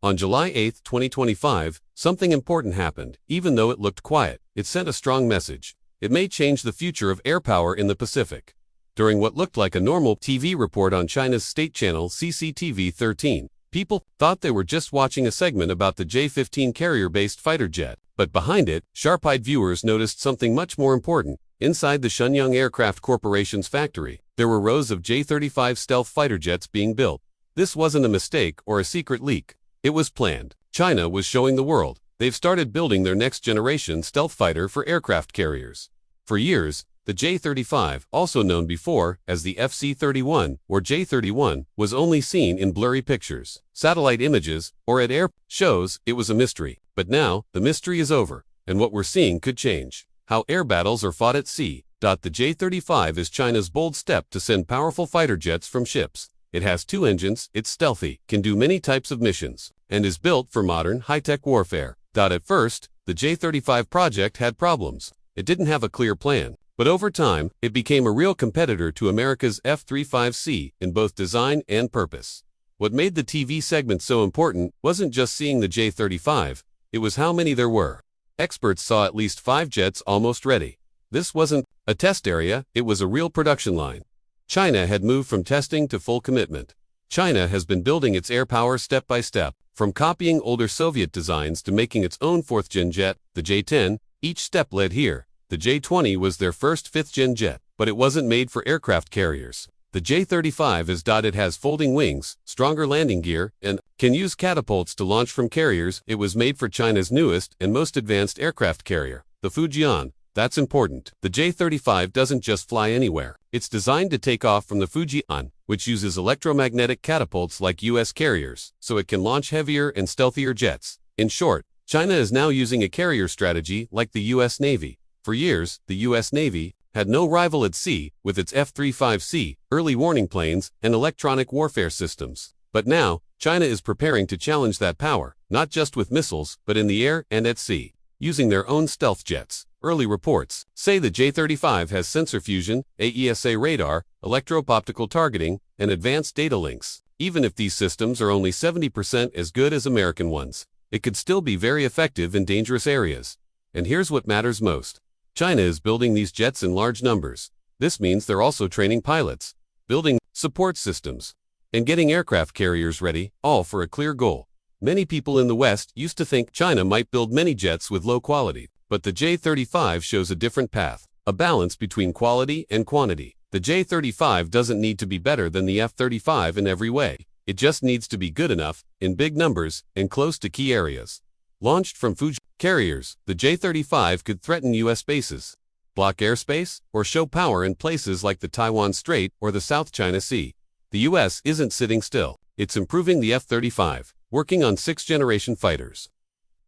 On July 8, 2025, something important happened. Even though it looked quiet, it sent a strong message. It may change the future of air power in the Pacific. During what looked like a normal TV report on China's state channel CCTV-13, people thought they were just watching a segment about the J-15 carrier-based fighter jet. But behind it, sharp-eyed viewers noticed something much more important. Inside the Shenyang Aircraft Corporation's factory, there were rows of J-35 stealth fighter jets being built. This wasn't a mistake or a secret leak. It was planned. China was showing the world they've started building their next-generation stealth fighter for aircraft carriers. For years, the J-35, also known before as the F-31 or J-31, was only seen in blurry pictures, satellite images, or at air shows. It was a mystery. But now, the mystery is over, and what we're seeing could change. How air battles are fought at sea. The J-35 is China's bold step to send powerful fighter jets from ships. It has 2 engines, it's stealthy, can do many types of missions, and is built for modern, high-tech warfare. At first, the J-35 project had problems. It didn't have a clear plan. But over time, it became a real competitor to America's F-35C in both design and purpose. What made the TV segment so important wasn't just seeing the J-35, it was how many there were. Experts saw at least 5 jets almost ready. This wasn't a test area, it was a real production line. China had moved from testing to full commitment. China has been building its air power step by step, from copying older Soviet designs to making its own 4th-gen jet, the J-10. Each step led here. The J-20 was their first 5th-gen jet, but it wasn't made for aircraft carriers. The J-35 is. It has folding wings, stronger landing gear, and can use catapults to launch from carriers. It was made for China's newest and most advanced aircraft carrier, the Fujian. That's important. The J-35 doesn't just fly anywhere. It's designed to take off from the Fujian, which uses electromagnetic catapults like U.S. carriers, so it can launch heavier and stealthier jets. In short, China is now using a carrier strategy like the U.S. Navy. For years, the U.S. Navy had no rival at sea with its F-35C, early warning planes, and electronic warfare systems. But now, China is preparing to challenge that power, not just with missiles, but in the air and at sea, using their own stealth jets. Early reports say the J-35 has sensor fusion, AESA radar, electro-optical targeting, and advanced data links. Even if these systems are only 70% as good as American ones, it could still be very effective in dangerous areas. And here's what matters most. China is building these jets in large numbers. This means they're also training pilots, building support systems, and getting aircraft carriers ready, all for a clear goal. Many people in the West used to think China might build many jets with low quality, but the J-35 shows a different path, a balance between quality and quantity. The J-35 doesn't need to be better than the F-35 in every way. It just needs to be good enough, in big numbers, and close to key areas. Launched from Fuji carriers, the J-35 could threaten U.S. bases, block airspace, or show power in places like the Taiwan Strait or the South China Sea. The U.S. isn't sitting still. It's improving the F-35, working on 6th-generation fighters,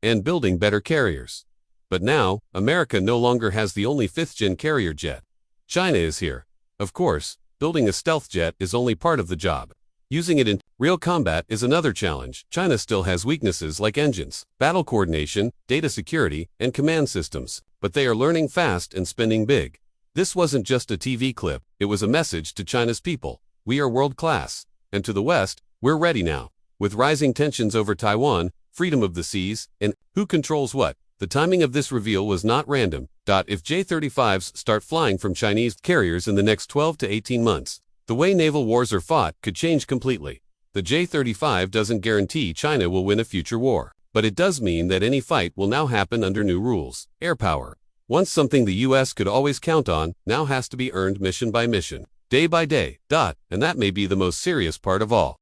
and building better carriers. But now, America no longer has the only 5th-gen carrier jet. China is here. Of course, building a stealth jet is only part of the job. Using it in real combat is another challenge. China still has weaknesses like engines, battle coordination, data security, and command systems, but they are learning fast and spending big. This wasn't just a TV clip, it was a message to China's people. We are world-class. And to the West, we're ready now. With rising tensions over Taiwan, freedom of the seas, and who controls what, the timing of this reveal was not random. If J-35s start flying from Chinese carriers in the next 12 to 18 months, the way naval wars are fought could change completely. The J-35 doesn't guarantee China will win a future war, but it does mean that any fight will now happen under new rules. Air power, once something the U.S. could always count on, now has to be earned mission by mission, day by day. And that may be the most serious part of all.